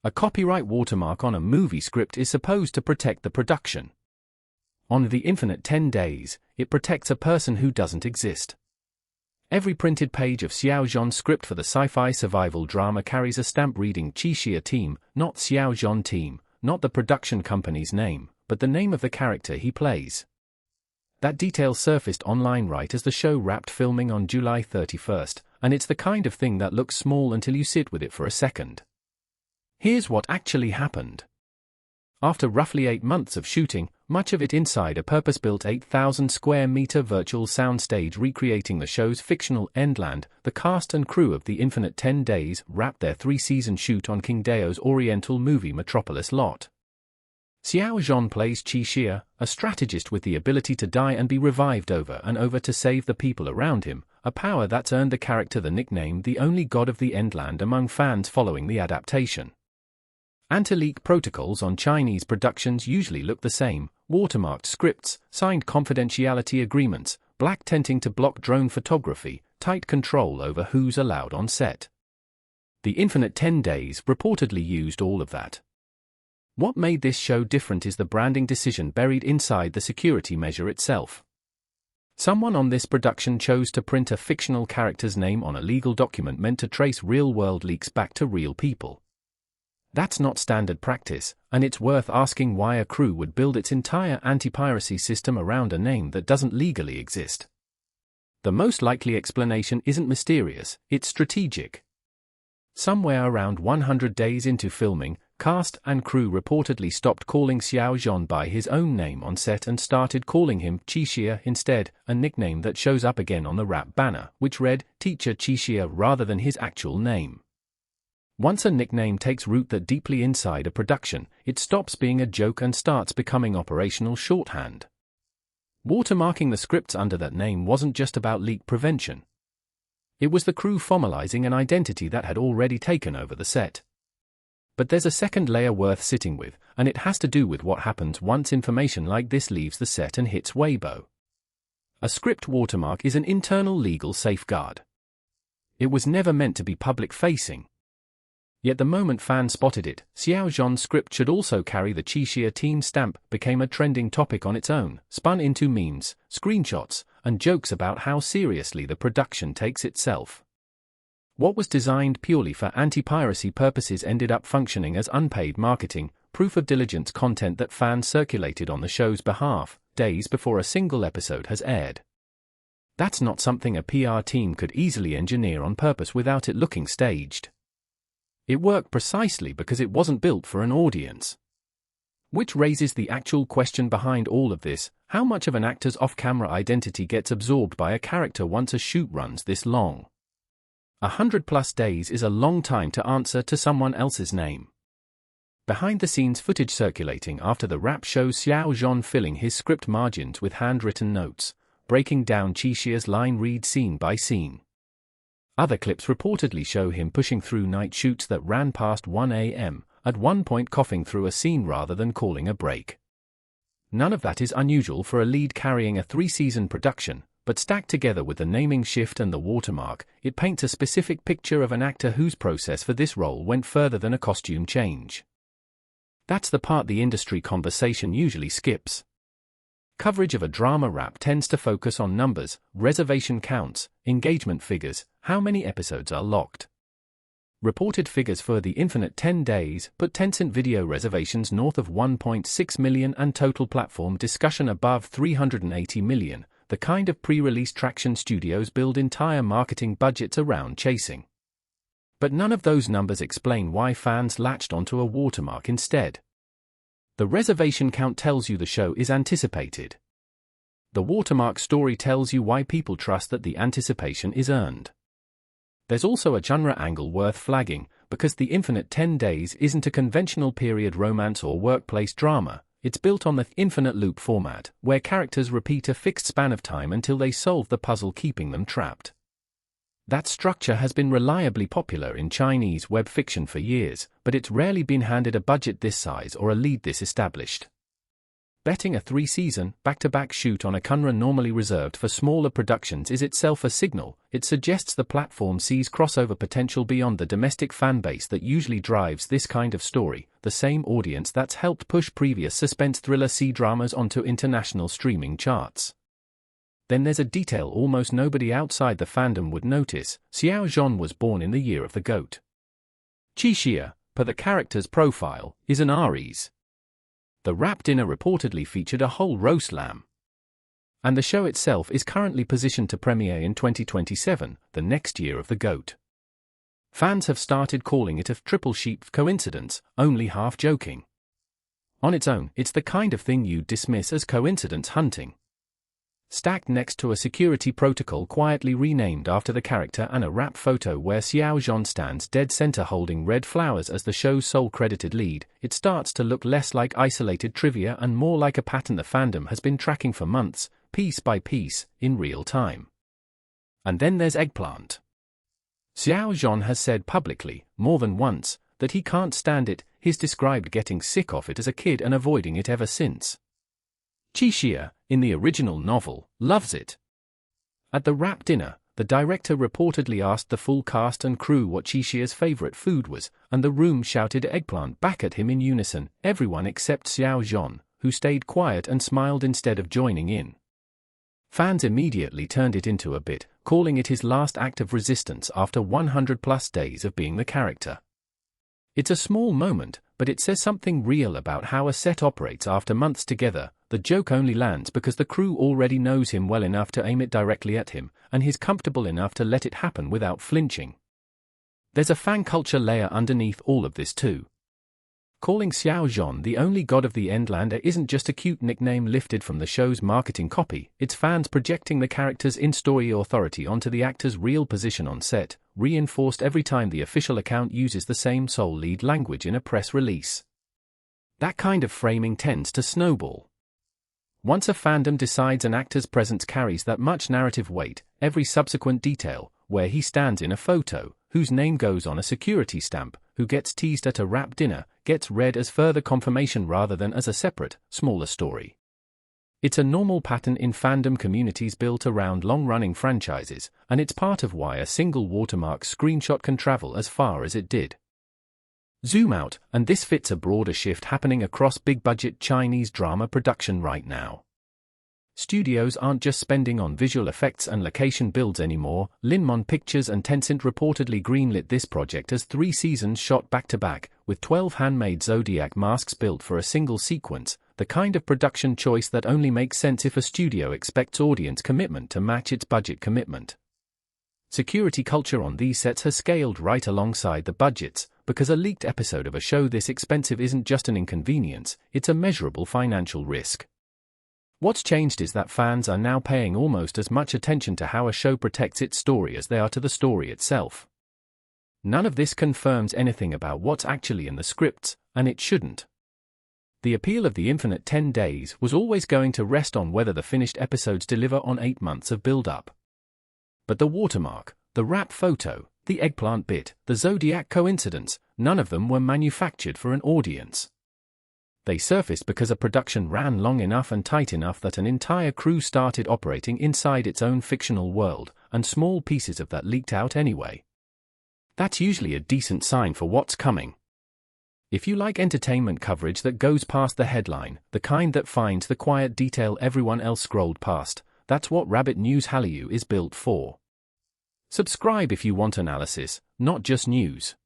A copyright watermark on a movie script is supposed to protect the production. On The Infinite 10 Days, it protects a person who doesn't exist. Every printed page of Xiao Zhan's script for the sci-fi survival drama carries a stamp reading Xixia Team, not Xiao Zhan Team, not the production company's name, but the name of the character he plays. That detail surfaced online right as the show wrapped filming on July 31st, and it's the kind of thing that looks small until you sit with it for a second. Here's what actually happened. After roughly 8 months of shooting, much of it inside a purpose-built 8,000 square meter virtual soundstage recreating the show's fictional Endland, the cast and crew of The Infinite 10 Days wrapped their 3-season shoot on King Dao's Oriental movie Metropolis lot. Xiao Zhan plays Xixia, a strategist with the ability to die and be revived over and over to save the people around him, a power that's earned the character the nickname the only god of the Endland among fans following the adaptation. Anti-leak protocols on Chinese productions usually look the same: watermarked scripts, signed confidentiality agreements, black tenting to block drone photography, tight control over who's allowed on set. The Infinite 10 Days reportedly used all of that. What made this show different is the branding decision buried inside the security measure itself. Someone on this production chose to print a fictional character's name on a legal document meant to trace real-world leaks back to real people. That's not standard practice, and it's worth asking why a crew would build its entire anti-piracy system around a name that doesn't legally exist. The most likely explanation isn't mysterious, it's strategic. Somewhere around 100 days into filming, cast and crew reportedly stopped calling Xiao Zhan by his own name on set and started calling him Xixia instead, a nickname that shows up again on the wrap banner, which read Teacher Xixia rather than his actual name. Once a nickname takes root that deeply inside a production, it stops being a joke and starts becoming operational shorthand. Watermarking the scripts under that name wasn't just about leak prevention. It was the crew formalizing an identity that had already taken over the set. But there's a second layer worth sitting with, and it has to do with what happens once information like this leaves the set and hits Weibo. A script watermark is an internal legal safeguard. It was never meant to be public-facing. Yet the moment fans spotted it, Xiao Zhan's script should also carry the Xixia Team stamp became a trending topic on its own, spun into memes, screenshots, and jokes about how seriously the production takes itself. What was designed purely for anti-piracy purposes ended up functioning as unpaid marketing, proof of diligence content that fans circulated on the show's behalf, days before a single episode has aired. That's not something a PR team could easily engineer on purpose without it looking staged. It worked precisely because it wasn't built for an audience. Which raises the actual question behind all of this: how much of an actor's off-camera identity gets absorbed by a character once a shoot runs this long? 100+ days is a long time to answer to someone else's name. Behind-the-scenes footage circulating after the wrap shows Xiao Zhan filling his script margins with handwritten notes, breaking down Xixia's line read scene by scene. Other clips reportedly show him pushing through night shoots that ran past 1 a.m., at one point coughing through a scene rather than calling a break. None of that is unusual for a lead carrying a 3-season production, but stacked together with the naming shift and the watermark, it paints a specific picture of an actor whose process for this role went further than a costume change. That's the part the industry conversation usually skips. Coverage of a drama wrap tends to focus on numbers, reservation counts, engagement figures, how many episodes are locked. Reported figures for The Infinite 10 Days put Tencent video reservations north of 1.6 million and total platform discussion above 380 million, the kind of pre-release traction studios build entire marketing budgets around chasing. But none of those numbers explain why fans latched onto a watermark instead. The reservation count tells you the show is anticipated. The watermark story tells you why people trust that the anticipation is earned. There's also a genre angle worth flagging, because The Infinite 10 Days isn't a conventional period romance or workplace drama. It's built on the infinite loop format, where characters repeat a fixed span of time until they solve the puzzle keeping them trapped. That structure has been reliably popular in Chinese web fiction for years, but it's rarely been handed a budget this size or a lead this established. Betting a 3-season, back-to-back shoot on a genre normally reserved for smaller productions is itself a signal. It suggests the platform sees crossover potential beyond the domestic fanbase that usually drives this kind of story, the same audience that's helped push previous suspense thriller C-dramas onto international streaming charts. Then there's a detail almost nobody outside the fandom would notice. Xiao Zhan was born in the year of the goat. Qixia, per the character's profile, is an Aries. The wrap dinner reportedly featured a whole roast lamb. And the show itself is currently positioned to premiere in 2027, the next year of the goat. Fans have started calling it a triple sheep coincidence, only half joking. On its own, it's the kind of thing you'd dismiss as coincidence hunting. Stacked next to a security protocol quietly renamed after the character and a wrap photo where Xiao Zhan stands dead center holding red flowers as the show's sole credited lead, it starts to look less like isolated trivia and more like a pattern the fandom has been tracking for months, piece by piece, in real time. And then there's eggplant. Xiao Zhan has said publicly, more than once, that he can't stand it. He's described getting sick of it as a kid and avoiding it ever since. Qixia, in the original novel, loves it. At the wrap dinner, the director reportedly asked the full cast and crew what Qixia's favorite food was, and the room shouted eggplant back at him in unison, everyone except Xiao Zhan, who stayed quiet and smiled instead of joining in. Fans immediately turned it into a bit, calling it his last act of resistance after 100+ days of being the character. It's a small moment, but it says something real about how a set operates after months together. The joke only lands because the crew already knows him well enough to aim it directly at him, and he's comfortable enough to let it happen without flinching. There's a fan culture layer underneath all of this too. Calling Xiao Zhan the only god of the Endlander isn't just a cute nickname lifted from the show's marketing copy, it's fans projecting the character's in-story authority onto the actor's real position on set, reinforced every time the official account uses the same sole lead language in a press release. That kind of framing tends to snowball. Once a fandom decides an actor's presence carries that much narrative weight, every subsequent detail, where he stands in a photo, whose name goes on a security stamp, who gets teased at a wrap dinner, gets read as further confirmation rather than as a separate, smaller story. It's a normal pattern in fandom communities built around long-running franchises, and it's part of why a single watermark screenshot can travel as far as it did. Zoom out, and this fits a broader shift happening across big-budget Chinese drama production right now. Studios aren't just spending on visual effects and location builds anymore. Linmon Pictures and Tencent reportedly greenlit this project as 3 seasons shot back-to-back, with 12 handmade zodiac masks built for a single sequence, the kind of production choice that only makes sense if a studio expects audience commitment to match its budget commitment. Security culture on these sets has scaled right alongside the budgets, because a leaked episode of a show this expensive isn't just an inconvenience, it's a measurable financial risk. What's changed is that fans are now paying almost as much attention to how a show protects its story as they are to the story itself. None of this confirms anything about what's actually in the scripts, and it shouldn't. The appeal of the infinite 10 days was always going to rest on whether the finished episodes deliver on 8 months of build-up. But the watermark, the wrap photo, the eggplant bit, the zodiac coincidence, none of them were manufactured for an audience. They surfaced because a production ran long enough and tight enough that an entire crew started operating inside its own fictional world, and small pieces of that leaked out anyway. That's usually a decent sign for what's coming. If you like entertainment coverage that goes past the headline, the kind that finds the quiet detail everyone else scrolled past, that's what Rabbit News Hallyu is built for. Subscribe if you want analysis, not just news.